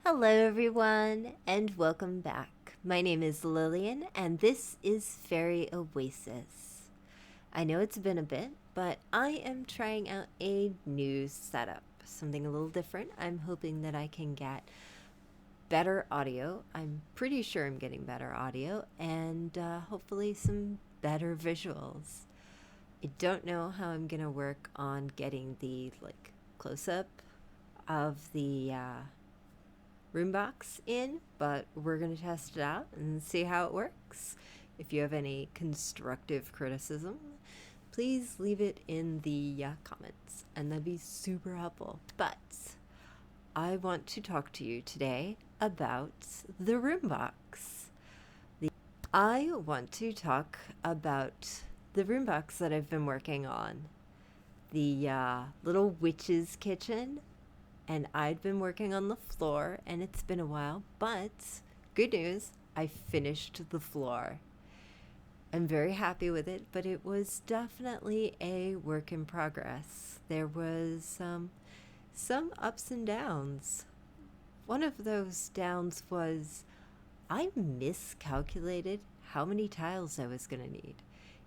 Hello, everyone, and welcome back. My name is Lilian, and this is Fairy Oasis. I know it's been a bit, but I am trying out a new setup, something a little different. I'm hoping that I can get better audio. I'm pretty sure I'm getting better audio, and hopefully some better visuals. I don't know how I'm gonna work on getting the close up of the room box in, but we're going to test it out and see how it works. If you have any constructive criticism, please leave it in the comments, and that'd be super helpful. But I want to talk to you today about the room box. I want to talk about the room box that I've been working on, the little witch's kitchen, and I'd been working on the floor, and it's been a while, but good news, I finished the floor. I'm very happy with it, but it was definitely a work in progress. There was some ups and downs. One of those downs was I miscalculated how many tiles I was going to need.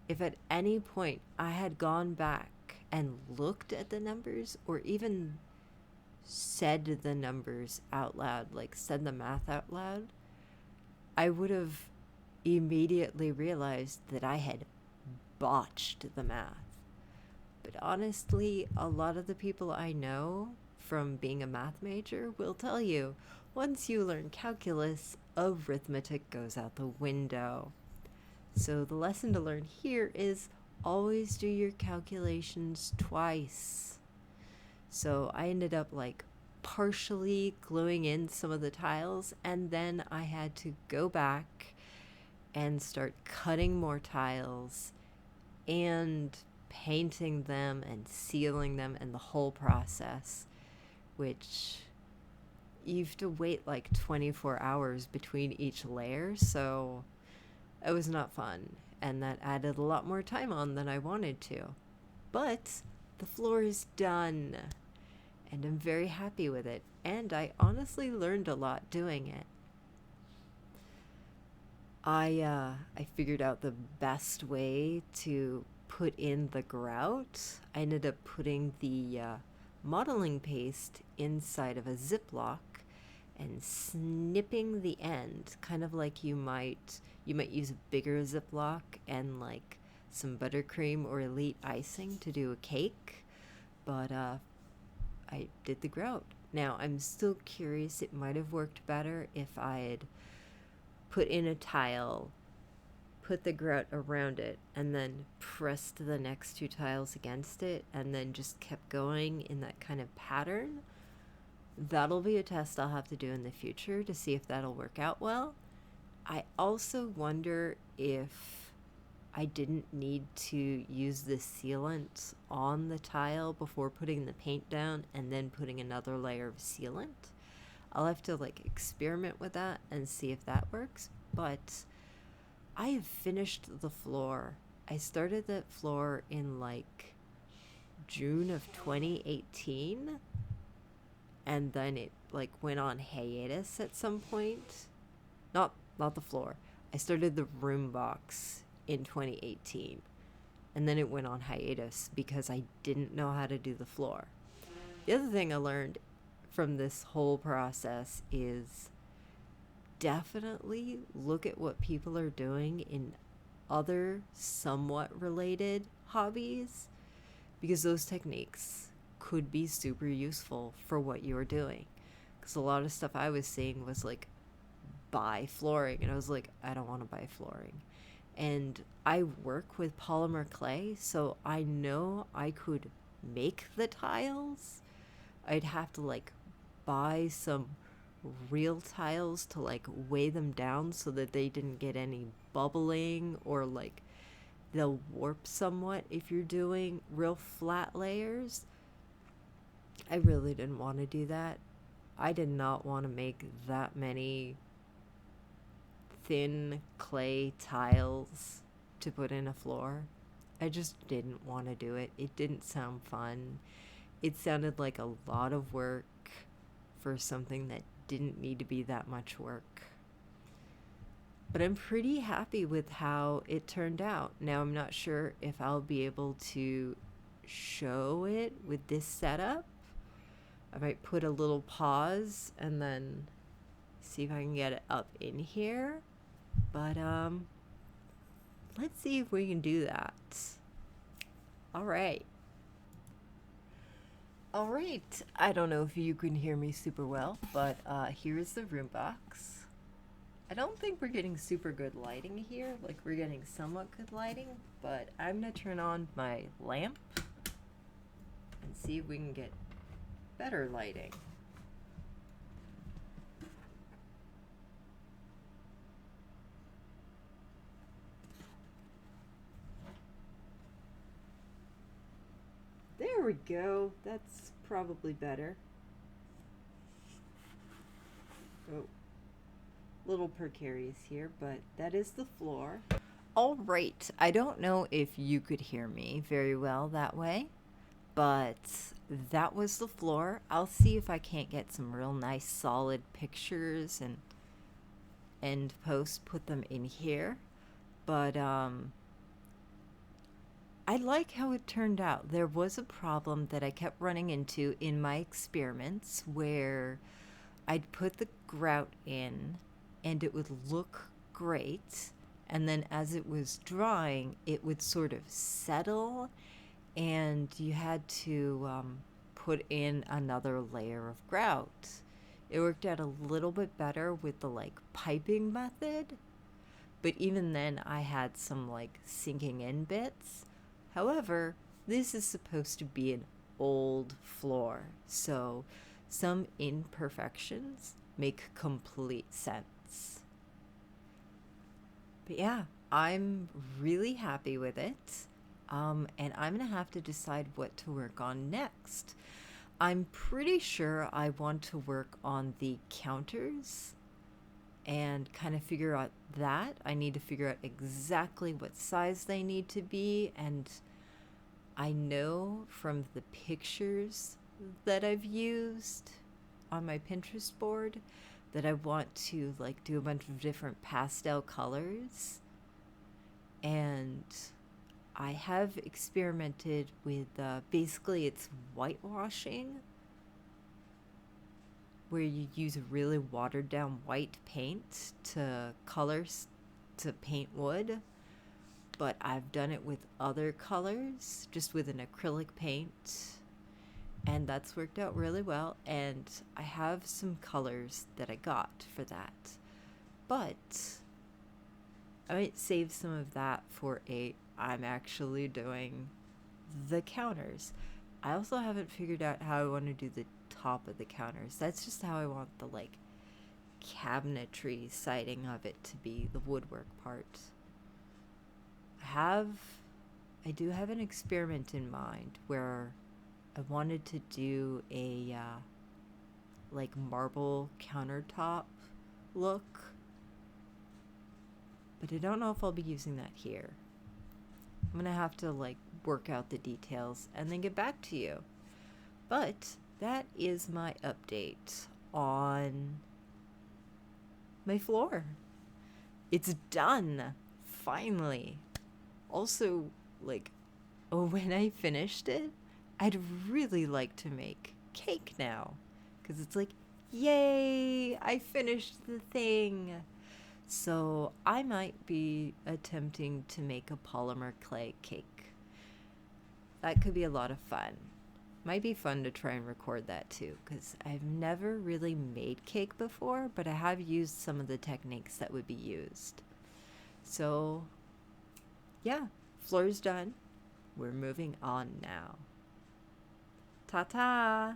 If at any point I had gone back and looked at the numbers, or even said the numbers out loud, like said the math out loud, I would have immediately realized that I had botched the math. But honestly, a lot of the people I know from being a math major will tell you once you learn calculus, arithmetic goes out the window. So the lesson to learn here is always do your calculations twice. So I ended up partially gluing in some of the tiles, and then I had to go back and start cutting more tiles and painting them and sealing them and the whole process, which you have to wait 24 hours between each layer, so it was not fun, and that added a lot more time on than I wanted to. But the floor is done, and I'm very happy with it, and I honestly learned a lot doing it. I figured out the best way to put in the grout. I ended up putting the modeling paste inside of a Ziploc and snipping the end, kind of like you might use a bigger Ziploc and some buttercream or elite icing to do a cake, but I did the grout. Now, I'm still curious. It might have worked better if I had put in a tile, put the grout around it, and then pressed the next two tiles against it, and then just kept going in that kind of pattern. That'll be a test I'll have to do in the future to see if that'll work out well. I also wonder if I didn't need to use the sealant on the tile before putting the paint down and then putting another layer of sealant. I'll have to experiment with that and see if that works. But I have finished the floor. I started that floor in June of 2018, and then it went on hiatus at some point. Not the floor. I started the room box in 2018, and then it went on hiatus because I didn't know how to do the floor. The other thing I learned from this whole process is definitely look at what people are doing in other somewhat related hobbies, because those techniques could be super useful for what you're doing. Because a lot of stuff I was seeing was buy flooring, and I was I don't want to buy flooring. And I work with polymer clay, so I know I could make the tiles. I'd have to buy some real tiles to weigh them down so that they didn't get any bubbling, or they'll warp somewhat if you're doing real flat layers. I really didn't want to do that. I did not want to make that many thin clay tiles to put in a floor. I just didn't want to do it. It didn't sound fun. It sounded like a lot of work for something that didn't need to be that much work. But I'm pretty happy with how it turned out. Now I'm not sure if I'll be able to show it with this setup. I might put a little pause and then see if I can get it up in here. But let's see if we can do that. All right. All right. I don't know if you can hear me super well, but here's the room box. I don't think we're getting super good lighting here. Like, we're getting somewhat good lighting, but I'm gonna turn on my lamp and see if we can get better lighting. There we go. That's probably better. Oh. Little precarious here, but that is the floor. All right, I don't know if you could hear me very well that way, but that was the floor. I'll see if I can't get some real nice solid pictures and end post, put them in here. But I like how it turned out. There was a problem that I kept running into in my experiments where I'd put the grout in and it would look great, and then as it was drying it would sort of settle, and you had to put in another layer of grout. It worked out a little bit better with the like piping method, but even then I had some like sinking in bits. However, this is supposed to be an old floor, so some imperfections make complete sense. But yeah, I'm really happy with it. And I'm gonna have to decide what to work on next. I'm pretty sure I want to work on the counters and kind of figure out that. I need to figure out exactly what size they need to be, and I know from the pictures that I've used on my Pinterest board that I want to like do a bunch of different pastel colors, and I have experimented with basically it's whitewashing, where you use really watered down white paint to paint wood, but I've done it with other colors, just with an acrylic paint, and that's worked out really well. And I have some colors that I got for that, but I might save some of that for I'm actually doing the counters. I also haven't figured out how I want to do the top of the counters. That's just how I want the like cabinetry siding of it to be, the woodwork part. I do have an experiment in mind where I wanted to do a like marble countertop look, but I don't know if I'll be using that here. I'm gonna have to like work out the details and then get back to you. But that is my update on my floor. It's done, finally. Also, like, when I finished it, I'd really like to make cake now, because it's like, yay, I finished the thing. So I might be attempting to make a polymer clay cake. That could be a lot of fun. Might be fun to try and record that too, because I've never really made cake before, but I have used some of the techniques that would be used. So yeah, floor's done. We're moving on now. Ta-ta!